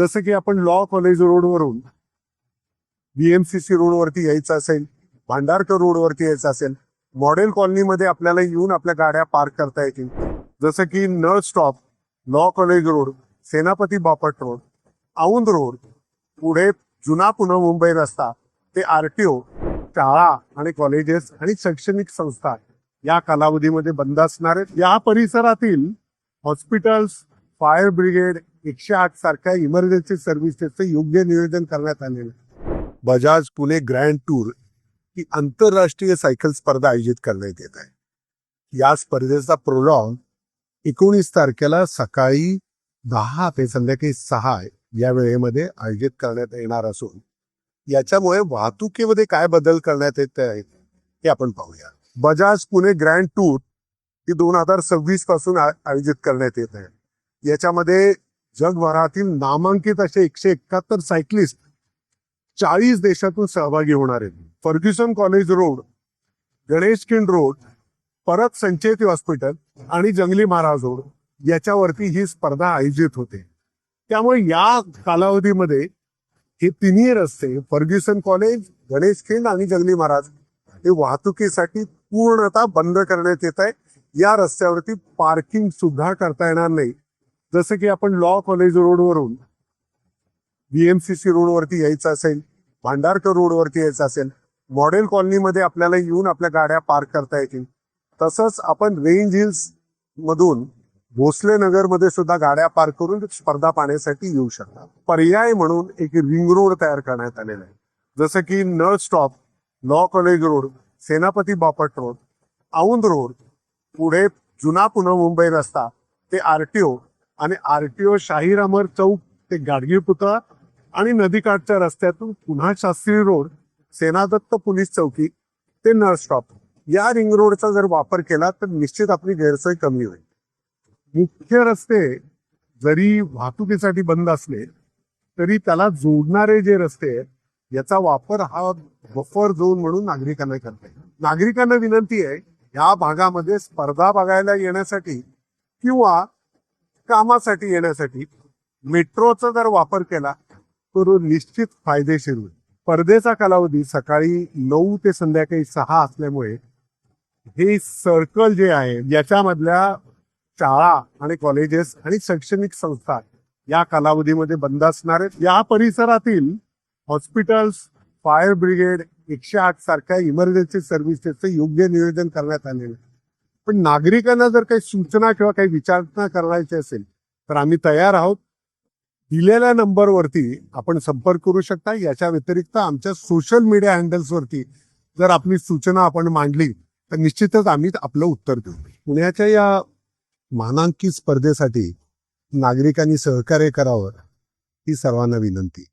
जसं की आपण लॉ कॉलेज रोडवरून बीएमसीसी रोडवरती यायचं असेल, भांडारकर रोडवरती यायचं असेल, मॉडेल कॉलनीमध्ये आपल्याला येऊन आपल्या गाड्या पार्क करता येतील. जसं की नळ स्टॉप, लॉ कॉलेज रोड, सेनापती बापट रोड, औंध रोड, पुढे जुना पुणे मुंबई रस्ता ते आरटीओ, शाळा आणि कॉलेजेस आणि शैक्षणिक संस्था या कालावधीमध्ये बंद असणार आहेत. या परिसरातील हॉस्पिटल्स, फायर ब्रिगेड, 108 सारख्या इमर्जन्सी सर्व्हिसेसचे योग्य नियोजन करण्यात आलेले आहे. बजाज पुणे ग्रँड टूर ही आंतरराष्ट्रीय सायकल स्पर्धा आयोजित करण्यात येत आहे. या स्पर्धेचा प्रोलॉग 19 तारखेला सकाळी 10 ते संध्याकाळी 6 या वेळेमध्ये आयोजित करण्यात येणार असून याच्यामुळे वाहतुकीमध्ये काय बदल करण्यात येत आहेत हे आपण पाहूया. बजाज पुणे ग्रँड टूर ही 2026 पासून आयोजित करण्यात येत आहे. याच्यामध्ये जगभरातील नामांकित असे 171 सायकलिस्ट 40 देशातून सहभागी होणार आहेत. Fergusson college road, Ganesh Khind road, परत संचेती हॉस्पिटल आणि जंगली महाराज रोड याच्यावरती ही स्पर्धा आयोजित होते. त्यामुळे या कालावधीमध्ये हे तिन्ही रस्ते फर्ग्युसन कॉलेज, गणेश खिंड आणि जंगली महाराज हे वाहतुकीसाठी पूर्णतः बंद करण्यात येत आहे. या रस्त्यावरती पार्किंग सुद्धा करता येणार नाही. जसं की आपण लॉ कॉलेज रोडवरून बीएमसीसी रोडवरती यायचं असेल, भांडारकर रोडवरती यायचं असेल, मॉडेल कॉलनीमध्ये आपल्याला येऊन आपल्या गाड्या पार्क करता येतील. तसंच आपण रेंज हिल्स मधून भोसले नगर मध्ये सुद्धा गाड्या पार्क करून स्पर्धा पाहण्यासाठी येऊ शकतात. पर्याय म्हणून एक रिंग रोड तयार करण्यात आलेला आहे. जसं की नळ स्टॉप, लॉ कॉलेज रोड, सेनापती बापट रोड, औंध रोड, पुढे जुना पुणे मुंबई रस्ता ते आरटीओ आणि आरटीओ शाहीर अमर चौक ते गाडगी पुतळा आणि नदीकाठच्या रस्त्यातून पुन्हा शास्त्री रोड, सेनादत्त पोलीस चौकी ते नळ स्टॉप या रिंग रोडचा जर वापर केला तर निश्चित आपली गैरसोय कमी होईल. मुख्य रस्ते जरी वाहतुकीसाठी बंद असले तरी त्याला जोडणारे जे रस्ते आहेत याचा वापर हा बफर झोन म्हणून नागरिकांना करता येईल. नागरिकांना विनंती आहे या भागामध्ये स्पर्धा बघायला येण्यासाठी किंवा कामासाठी येण्यासाठी मेट्रोचा जर वापर केला तर निश्चित फायदेशीर होईल. स्पर्धेचा कालावधी सकाळी 9 ते संध्याकाळी 6 असल्यामुळे हे सर्कल जे आहे याच्यामधल्या शाळा आणि कॉलेजेस आणि शैक्षणिक संस्था या कालावधीमध्ये बंद असणार आहेत. या परिसरातील हॉस्पिटल्स, फायर ब्रिगेड, 108 सारख्या इमर्जन्सी सर्व्हिसेसचे योग्य नियोजन करण्यात आलेले आहे. पण नागरिकांना जर काही सूचना किंवा काही विचारणा करायची असेल तर आम्ही तयार आहोत. दिलेल्या नंबरवरती आपण संपर्क करू शकता. याच्या व्यतिरिक्त आमच्या सोशल मीडिया हँडल्सवरती जर आपली सूचना आपण मांडली तर निश्चितच आम्ही आपलं उत्तर देऊ. पुण्याच्या या मानांकित स्पर्धेसाठी नागरिकांनी सहकार्य करावं ही सर्वांना विनंती.